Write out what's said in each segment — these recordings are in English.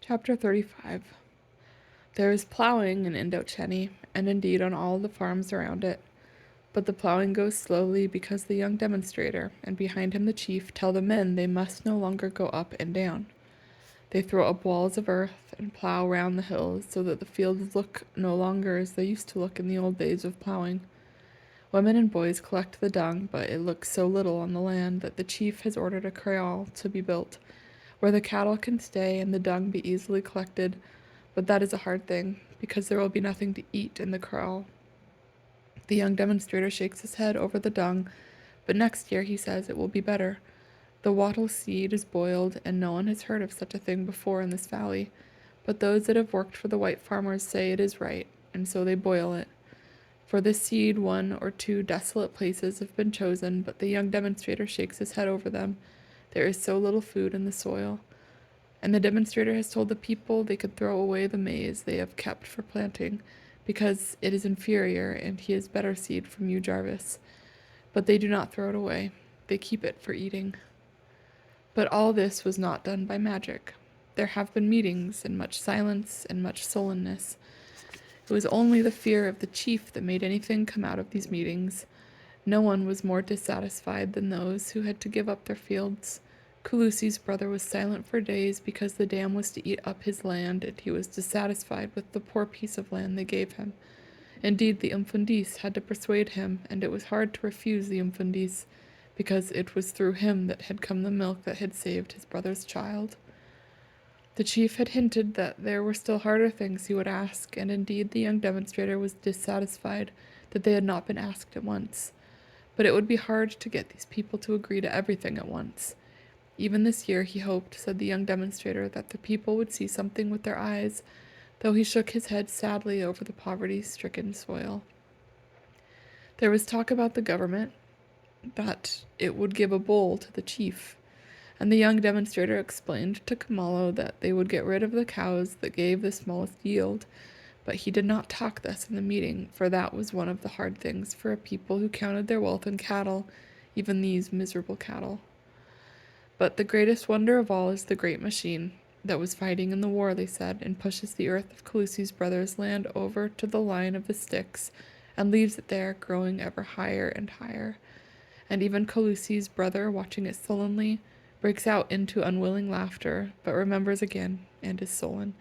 Chapter 35. There is plowing in Indocheni, and indeed on all the farms around it. But the plowing goes slowly because the young demonstrator, and behind him the chief, tell the men they must no longer go up and down. They throw up walls of earth and plow round the hills so that the fields look no longer as they used to look in the old days of plowing. Women and boys collect the dung, but it looks so little on the land that the chief has ordered a kraal to be built, where the cattle can stay and the dung be easily collected, but that is a hard thing, because there will be nothing to eat in the kraal. The young demonstrator shakes his head over the dung, but next year he says it will be better. The wattle seed is boiled, and no one has heard of such a thing before in this valley, but those that have worked for the white farmers say it is right, and so they boil it. For this seed, 1 or 2 desolate places have been chosen, but the young demonstrator shakes his head over them. There is so little food in the soil. And the demonstrator has told the people they could throw away the maize they have kept for planting, because it is inferior, and he has better seed from you, Jarvis. But they do not throw it away. They keep it for eating. But all this was not done by magic. There have been meetings, and much silence, and much sullenness. It was only the fear of the chief that made anything come out of these meetings. No one was more dissatisfied than those who had to give up their fields. Kulusi's brother was silent for days because the dam was to eat up his land, and he was dissatisfied with the poor piece of land they gave him. Indeed, the Umfundis had to persuade him, and it was hard to refuse the Umfundis, because it was through him that had come the milk that had saved his brother's child. The chief had hinted that there were still harder things he would ask, and indeed the young demonstrator was dissatisfied that they had not been asked at once. But it would be hard to get these people to agree to everything at once. Even this year he hoped, said the young demonstrator, that the people would see something with their eyes, though he shook his head sadly over the poverty-stricken soil. There was talk about the government, that it would give a bowl to the chief, and the young demonstrator explained to Kamalo that they would get rid of the cows that gave the smallest yield, but he did not talk thus in the meeting, for that was one of the hard things for a people who counted their wealth in cattle, even these miserable cattle. But the greatest wonder of all is the great machine that was fighting in the war, they said, and pushes the earth of Kulusi's brother's land over to the line of the Styx, and leaves it there, growing ever higher and higher. And even Kulusi's brother, watching it sullenly, breaks out into unwilling laughter, but remembers again, and is sullen.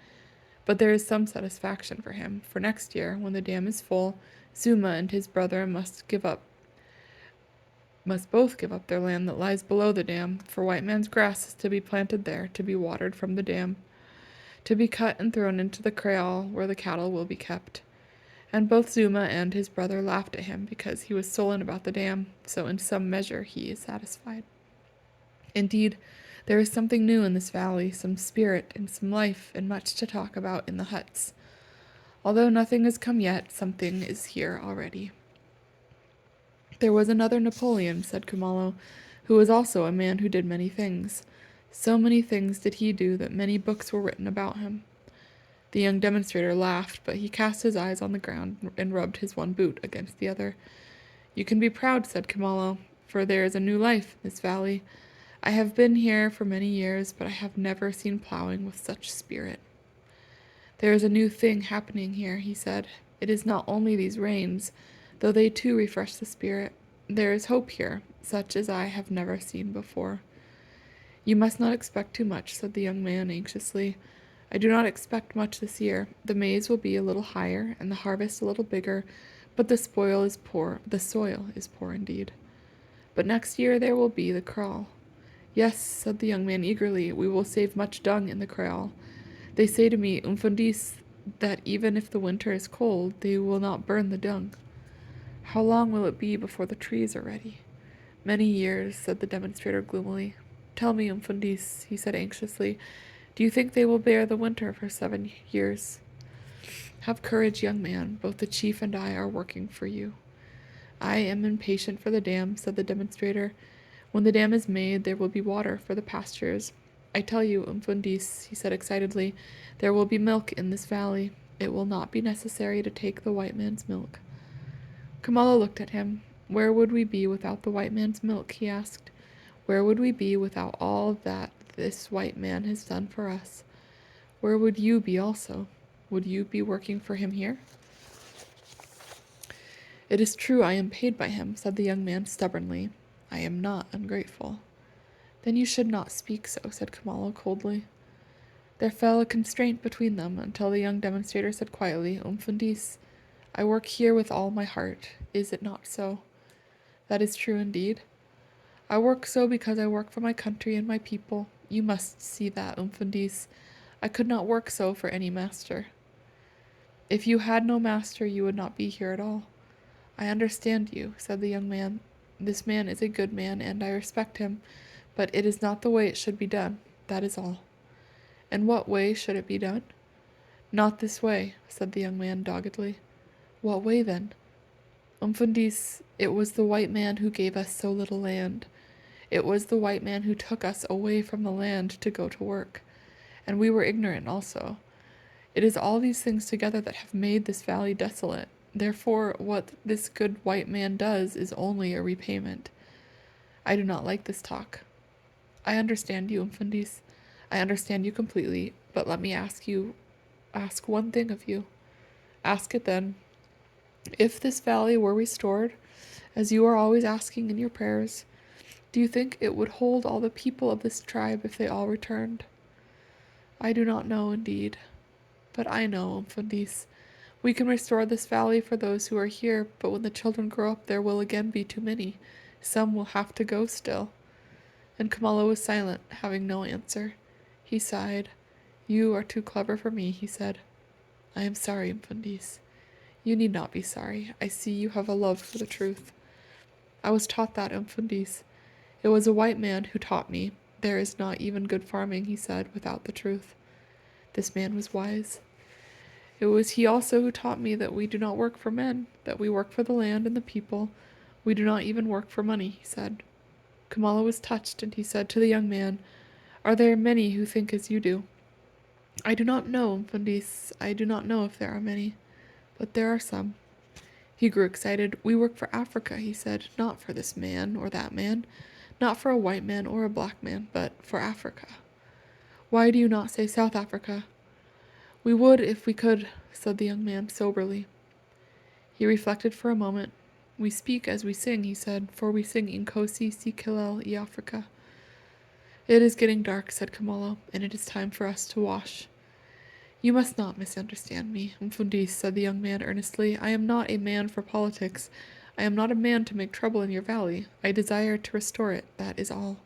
But there is some satisfaction for him, for next year, when the dam is full, Zuma and his brother must both give up their land that lies below the dam, for white man's grass is to be planted there, to be watered from the dam, to be cut and thrown into the kraal where the cattle will be kept. And both Zuma and his brother laughed at him because he was sullen about the dam, so in some measure he is satisfied. Indeed, there is something new in this valley, some spirit and some life, and much to talk about in the huts. Although nothing has come yet, something is here already. There was another Napoleon, said Kamalo, who was also a man who did many things. So many things did he do that many books were written about him. The young demonstrator laughed, but he cast his eyes on the ground and rubbed his one boot against the other. You can be proud, said Kamalo, for there is a new life in this valley. I have been here for many years, but I have never seen plowing with such spirit. There is a new thing happening here, he said. It is not only these rains, though they too refresh the spirit. There is hope here, such as I have never seen before. You must not expect too much, said the young man anxiously. I do not expect much this year. The maize will be a little higher, and the harvest a little bigger, but the soil is poor indeed. But next year there will be the kraal. Yes, said the young man eagerly, we will save much dung in the kraal. They say to me, Umfundis, that even if the winter is cold, they will not burn the dung. How long will it be before the trees are ready? Many years, said the demonstrator gloomily. Tell me, Umfundis, he said anxiously, do you think they will bear the winter for 7 years? Have courage, young man. Both the chief and I are working for you. I am impatient for the dam, said the demonstrator. When the dam is made, there will be water for the pastures. I tell you, Umfundis, he said excitedly, there will be milk in this valley. It will not be necessary to take the white man's milk. Kamala looked at him. Where would we be without the white man's milk, he asked. Where would we be without all that this white man has done for us? Where would you be also? Would you be working for him here? It is true I am paid by him, said the young man stubbornly. I am not ungrateful. Then you should not speak so, said Kamala coldly. There fell a constraint between them until the young demonstrator said quietly, Umfundis, I work here with all my heart. Is it not so? That is true indeed. I work so because I work for my country and my people. You must see that, Umfundis. I could not work so for any master. If you had no master, you would not be here at all. I understand you, said the young man. This man is a good man, and I respect him, but it is not the way it should be done. That is all. And what way should it be done? Not this way, said the young man doggedly. What way, then? Umfundis, it was the white man who gave us so little land. It was the white man who took us away from the land to go to work. And we were ignorant also. It is all these things together that have made this valley desolate. Therefore, what this good white man does is only a repayment. I do not like this talk. I understand you, Umfundis. I understand you completely, but let me ask one thing of you. Ask it then. If this valley were restored, as you are always asking in your prayers, do you think it would hold all the people of this tribe if they all returned? I do not know, indeed. But I know, Umfundis. We can restore this valley for those who are here, but when the children grow up, there will again be too many. Some will have to go still. And Kamala was silent, having no answer. He sighed. You are too clever for me, he said. I am sorry, Umfundis. You need not be sorry. I see you have a love for the truth. I was taught that, Umfundis. It was a white man who taught me. There is not even good farming, he said, without the truth. This man was wise. It was he also who taught me that we do not work for men, that we work for the land and the people. We do not even work for money, he said. Kamala was touched, and he said to the young man, Are there many who think as you do? I do not know, Umfundis. I do not know if there are many, but there are some. He grew excited. We work for Africa, he said, not for this man or that man, not for a white man or a black man, but for Africa. Why do you not say South Africa? We would if we could, said the young man soberly. He reflected for a moment. We speak as we sing, he said, for we sing Inkosi Sikilel I Africa. It is getting dark, said Kamala, and it is time for us to wash. You must not misunderstand me, Umfundis, said the young man earnestly. I am not a man for politics. I am not a man to make trouble in your valley. I desire to restore it, that is all.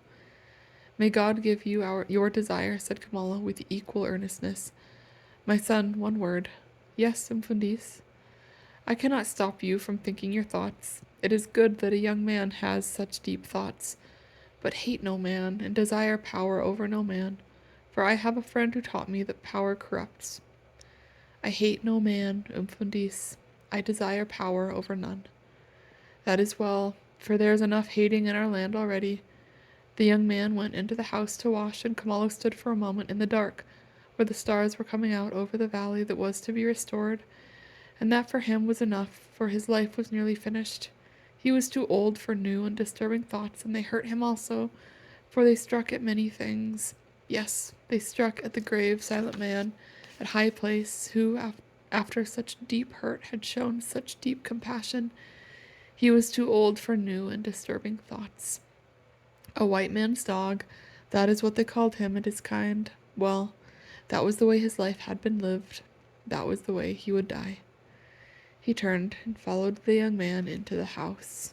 May God give you your desire, said Kamala with equal earnestness. My son, one word. Yes, Umfundis. I cannot stop you from thinking your thoughts. It is good that a young man has such deep thoughts. But hate no man, and desire power over no man. For I have a friend who taught me that power corrupts. I hate no man, Umfundis. I desire power over none. That is well, for there is enough hating in our land already. The young man went into the house to wash, and Kamala stood for a moment in the dark, where the stars were coming out over the valley that was to be restored, and that for him was enough, for his life was nearly finished. He was too old for new and disturbing thoughts, and they hurt him also, for they struck at many things. Yes, they struck at the grave, silent man at High Place, who, after such deep hurt, had shown such deep compassion. He was too old for new and disturbing thoughts. A white man's dog, that is what they called him and his kind. Well, that was the way his life had been lived. That was the way he would die. He turned and followed the young man into the house.